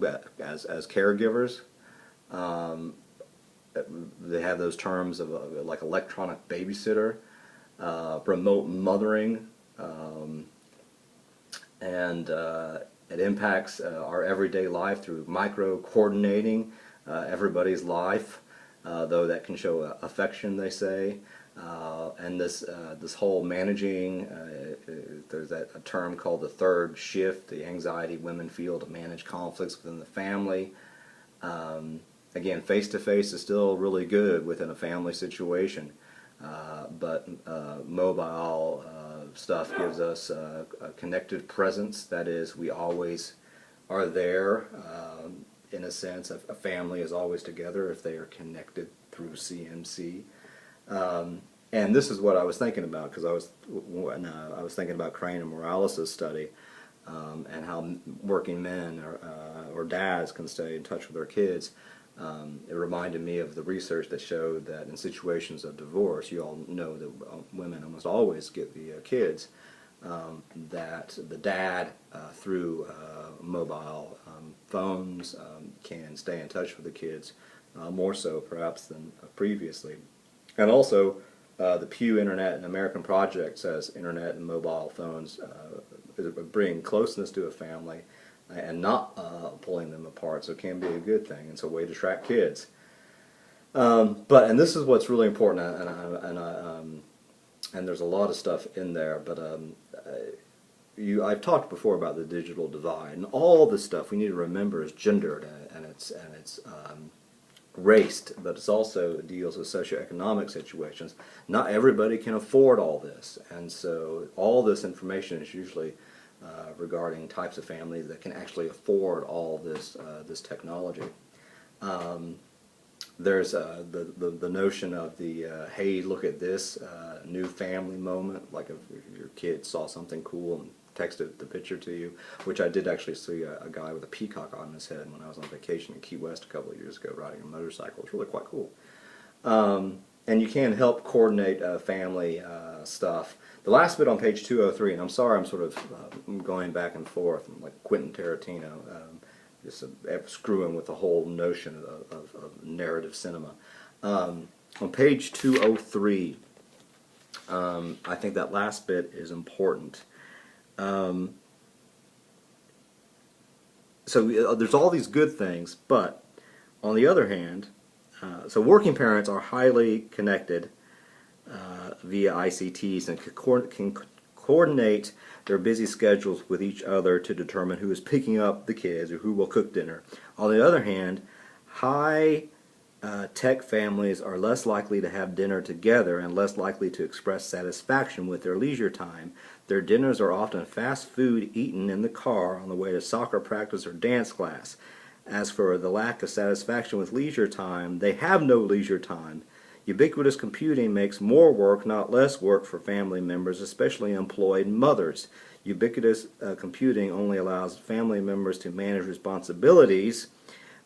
as caregivers. Um, they have those terms of like electronic babysitter, remote mothering, and it impacts our everyday life through micro coordinating everybody's life, though that can show affection, they say. And this whole managing, there's a term called the third shift, the anxiety women feel to manage conflicts within the family. Again, face-to-face is still really good within a family situation, but mobile stuff gives us a connected presence. That is, we always are there. In a sense, a family is always together if they are connected through CMC. And this is what I was thinking about, because I was thinking about Crane and Morales' study, and how working men or dads can stay in touch with their kids. It reminded me of the research that showed that in situations of divorce, you all know that women almost always get the kids, that the dad through mobile phones can stay in touch with the kids more so perhaps than previously. And also the Pew Internet and American Project says internet and mobile phones bring closeness to a family and not pulling them apart, so it can be a good thing. It's a way to track kids. And this is what's really important, and there's a lot of stuff in there, but I've talked before about the digital divide, and all this stuff we need to remember is gendered, and it's raced, but it also deals with socioeconomic situations. Not everybody can afford all this, and so all this information is usually regarding types of families that can actually afford all this technology. There's the notion of the hey, look at this new family moment, like if your kid saw something cool and texted the picture to you, which I did actually see a guy with a peacock on his head when I was on vacation in Key West a couple of years ago riding a motorcycle. It's really quite cool. And you can help coordinate family stuff. The last bit on page 203, and I'm sorry I'm sort of going back and forth, I'm like Quentin Tarantino, just screwing with the whole notion of narrative cinema. On page 203, I think that last bit is important. So there's all these good things, but on the other hand, so working parents are highly connected via ICTs and can coordinate their busy schedules with each other to determine who is picking up the kids or who will cook dinner. On the other hand, high tech families are less likely to have dinner together and less likely to express satisfaction with their leisure time. Their dinners are often fast food eaten in the car on the way to soccer practice or dance class. As for the lack of satisfaction with leisure time, they have no leisure time. Ubiquitous computing makes more work, not less work for family members, especially employed mothers. Ubiquitous computing only allows family members to manage responsibilities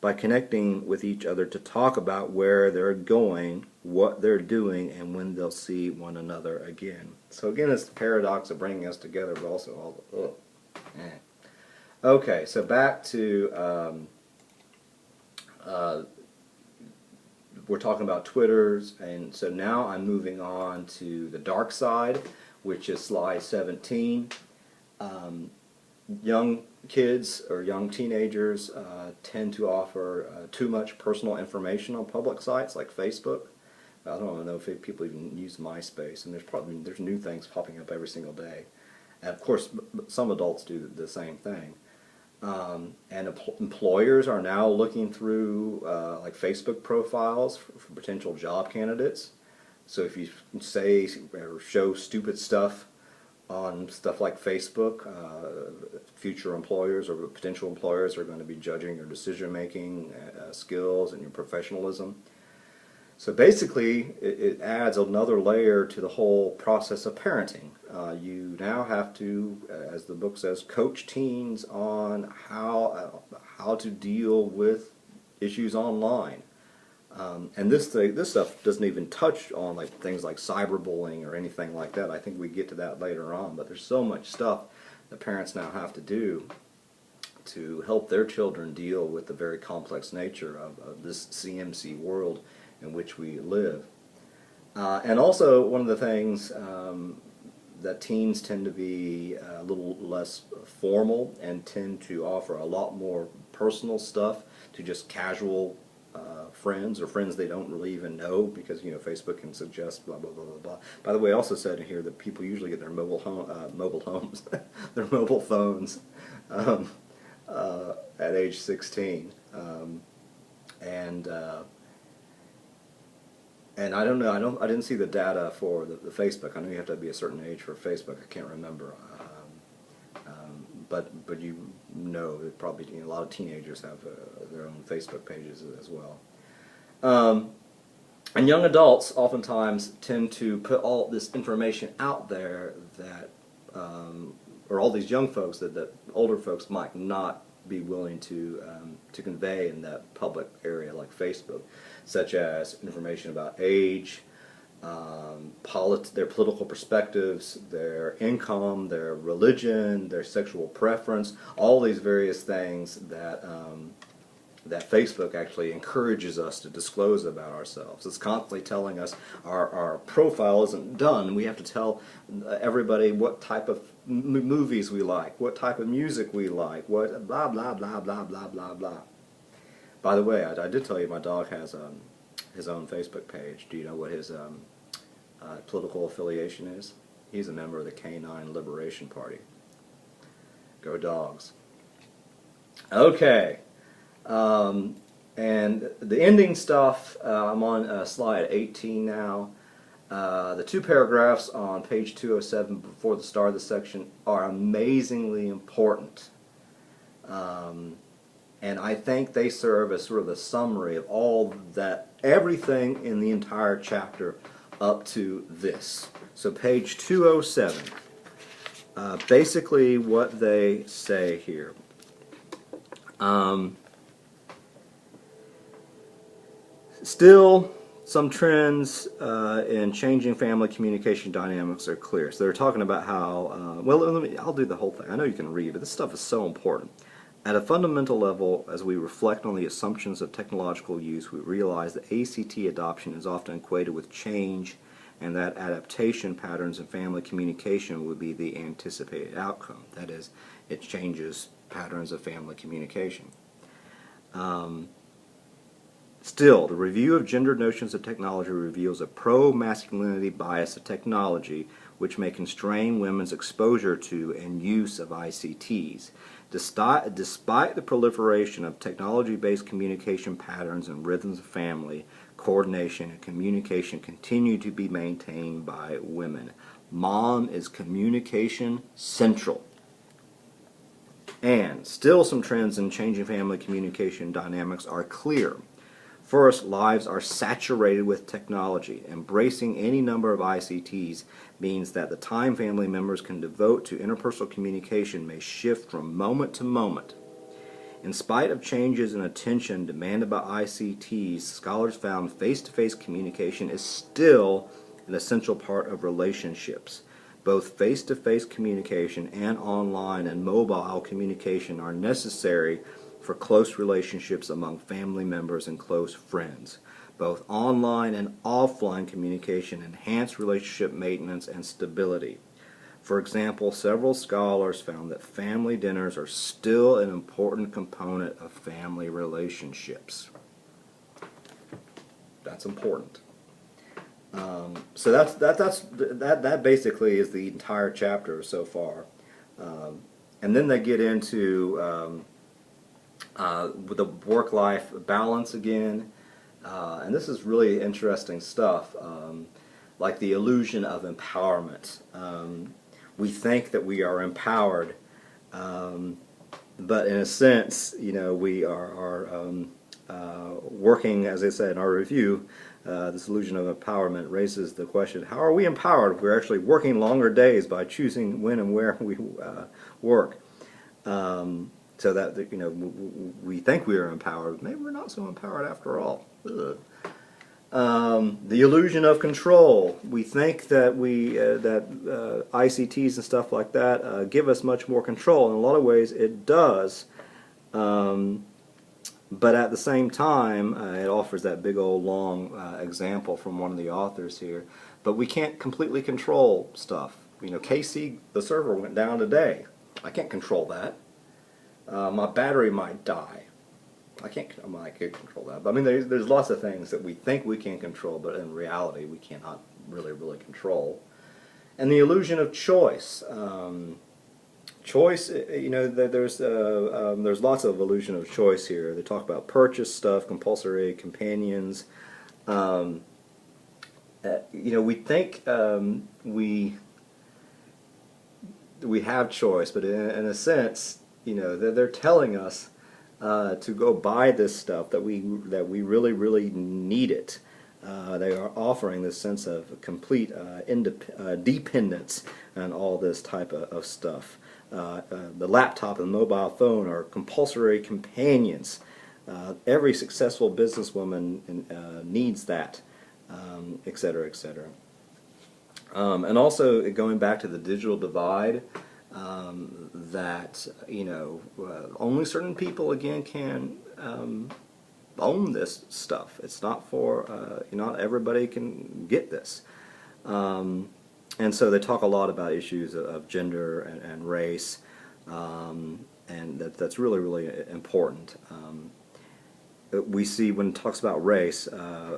by connecting with each other to talk about where they're going, what they're doing, and when they'll see one another again. So again, it's the paradox of bringing us together, but also all the Okay, so back to we're talking about Twitters, and so now I'm moving on to the dark side, which is slide 17. Young kids or young teenagers tend to offer too much personal information on public sites like Facebook. I don't know if people even use MySpace, and there's new things popping up every single day. And of course, some adults do the same thing. And employers are now looking through like Facebook profiles for potential job candidates. So if you say or show stupid stuff on stuff like Facebook, future employers or potential employers are going to be judging your decision-making skills and your professionalism. So basically, it adds another layer to the whole process of parenting. You now have to, as the book says, coach teens on how to deal with issues online. And this stuff doesn't even touch on like things like cyberbullying or anything like that. I think we get to that later on. But there's so much stuff that parents now have to do to help their children deal with the very complex nature of this CMC world in which we live. And also, one of the things that teens tend to be a little less formal and tend to offer a lot more personal stuff to just casual friends or friends they don't really even know, because Facebook can suggest blah blah blah blah blah. By the way, I also said in here that people usually get their mobile homes, their mobile phones at age 16, and I don't know. I didn't see the data for the Facebook. I know you have to be a certain age for Facebook. I can't remember. But that probably a lot of teenagers have their own Facebook pages as well. And young adults oftentimes tend to put all this information out there that, or all these young folks that older folks might not be willing to convey in that public area like Facebook, such as information about age, their political perspectives, their income, their religion, their sexual preference, all these various things that that Facebook actually encourages us to disclose about ourselves. It's constantly telling us our profile isn't done. We have to tell everybody what type of movies we like, what type of music we like, what blah blah blah blah blah blah blah. By the way, I did tell you my dog has his own Facebook page. Do you know what his political affiliation is? He's a member of the Canine Liberation Party. Go dogs. Okay. And the ending stuff, I'm on slide 18 now. The two paragraphs on page 207 before the start of the section are amazingly important. And I think they serve as sort of the summary of everything in the entire chapter up to this. So page 207, basically what they say here. Still, some trends in changing family communication dynamics are clear. So they're talking about how, I'll do the whole thing. I know you can read, but this stuff is so important. At a fundamental level, as we reflect on the assumptions of technological use, we realize that ACT adoption is often equated with change, and that adaptation patterns in family communication would be the anticipated outcome. That is, it changes patterns of family communication. Still, the review of gendered notions of technology reveals a pro-masculinity bias of technology which may constrain women's exposure to and use of ICTs. Despite the proliferation of technology-based communication patterns and rhythms of family, coordination and communication continue to be maintained by women. Mom is communication central. And still some trends in changing family communication dynamics are clear. First, lives are saturated with technology. Embracing any number of ICTs means that the time family members can devote to interpersonal communication may shift from moment to moment. In spite of changes in attention demanded by ICTs, scholars found face-to-face communication is still an essential part of relationships. Both face-to-face communication and online and mobile communication are necessary for close relationships among family members and close friends. Both online and offline communication enhance relationship maintenance and stability. For example, several scholars found that family dinners are still an important component of family relationships. That's important. So that basically is the entire chapter so far. And then they get into with the work-life balance again, and this is really interesting stuff, like the illusion of empowerment. We think that we are empowered, but in a sense, we are working, as I said in our review. This illusion of empowerment raises the question: how are we empowered if we're actually working longer days by choosing when and where we work? So that we think we are empowered, maybe we're not so empowered after all. The illusion of control. We think that ICTs and stuff like that give us much more control. In a lot of ways, it does, But at the same time, it offers that big old long example from one of the authors here. But we can't completely control stuff. You know, KC, the server, went down today. I can't control that. My battery might die. I can't control that. But I mean, there's lots of things that we think we can control, but in reality, we cannot really control. And the illusion of choice. Choice, you know, there's lots of illusion of choice here. They talk about purchase stuff, compulsory companions. You know, we think we have choice, but in a sense, you know, they're telling us to go buy this stuff, that we really need it. They are offering this sense of complete dependence on all this type of stuff. The laptop and the mobile phone are compulsory companions. Every successful businesswoman needs that, etc., etc. And also, going back to the digital divide, that, you know, only certain people, again, can own this stuff. It's not for, not everybody can get this. And so they talk a lot about issues of gender and race, and that's really important. We see, when it talks about race,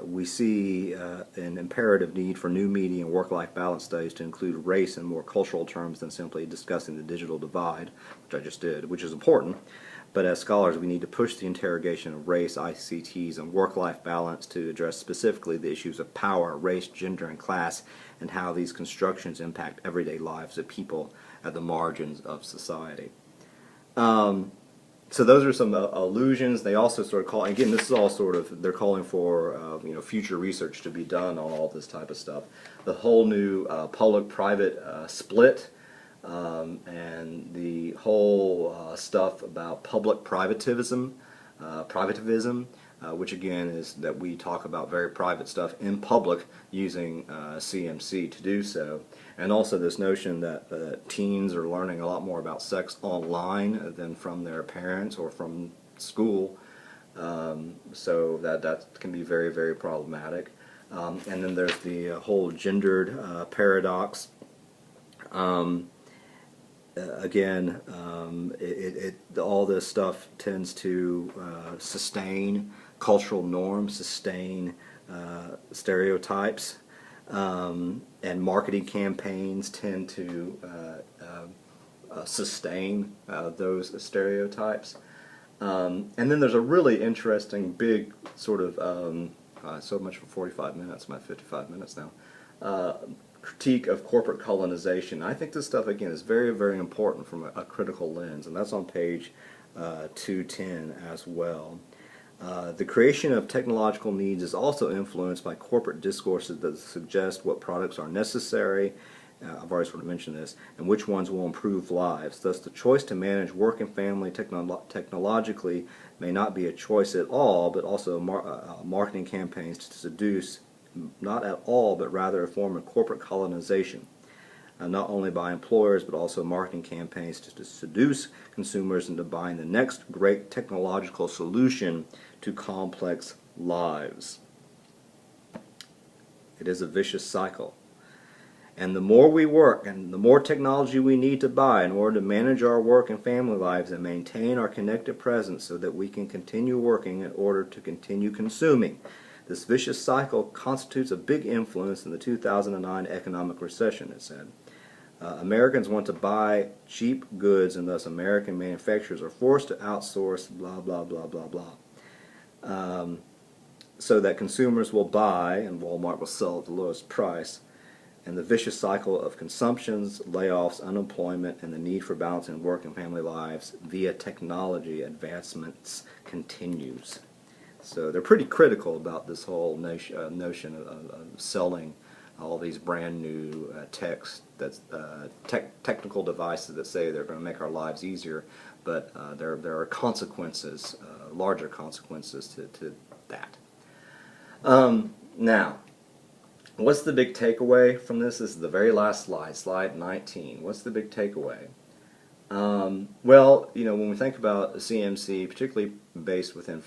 we see an imperative need for new media and work-life balance studies to include race in more cultural terms than simply discussing the digital divide, which I just did, which is important. But as scholars, we need to push the interrogation of race, ICTs, and work-life balance to address specifically the issues of power, race, gender, and class, and how these constructions impact everyday lives of people at the margins of society. So those are some allusions. They also sort of call, again, this is all sort of, they're calling for you know, future research to be done on all this type of stuff. The whole new public-private split, and the whole stuff about public privativism, which again is that we talk about very private stuff in public using CMC to do so. And also this notion that teens are learning a lot more about sex online than from their parents or from school. So that can be very very and then there's the whole gendered paradox. Again, all this stuff tends to sustain cultural norms, sustain stereotypes, and marketing campaigns tend to sustain those stereotypes. And then there's a really interesting big sort of, so much for 45 minutes, I'm at 55 minutes now, critique of corporate colonization. I think this stuff, again, is very, very important from a critical lens, and that's on page 210 as well. The creation of technological needs is also influenced by corporate discourses that suggest what products are necessary, I've already sort of mentioned this, and which ones will improve lives. Thus, the choice to manage work and family technologically may not be a choice at all, but also marketing campaigns to seduce, not at all, but rather a form of corporate colonization, not only by employers, but also marketing campaigns to seduce consumers into buying the next great technological solution to complex lives. It is a vicious cycle. And the more we work and the more technology we need to buy in order to manage our work and family lives and maintain our connected presence so that we can continue working in order to continue consuming. This vicious cycle constitutes a big influence in the 2009 economic recession, it said. Americans want to buy cheap goods, and thus American manufacturers are forced to outsource blah, blah, blah, blah, blah. So that consumers will buy and Walmart will sell at the lowest price. And the vicious cycle of consumptions, layoffs, unemployment, and the need for balancing work and family lives via technology advancements continues. So they're pretty critical about this whole notion of selling all these brand new technical devices that say they're going to make our lives easier, but there are consequences, larger consequences to that. Now, what's the big takeaway from this? This is the very last slide, slide 19. What's the big takeaway? Well, when we think about CMC, particularly based within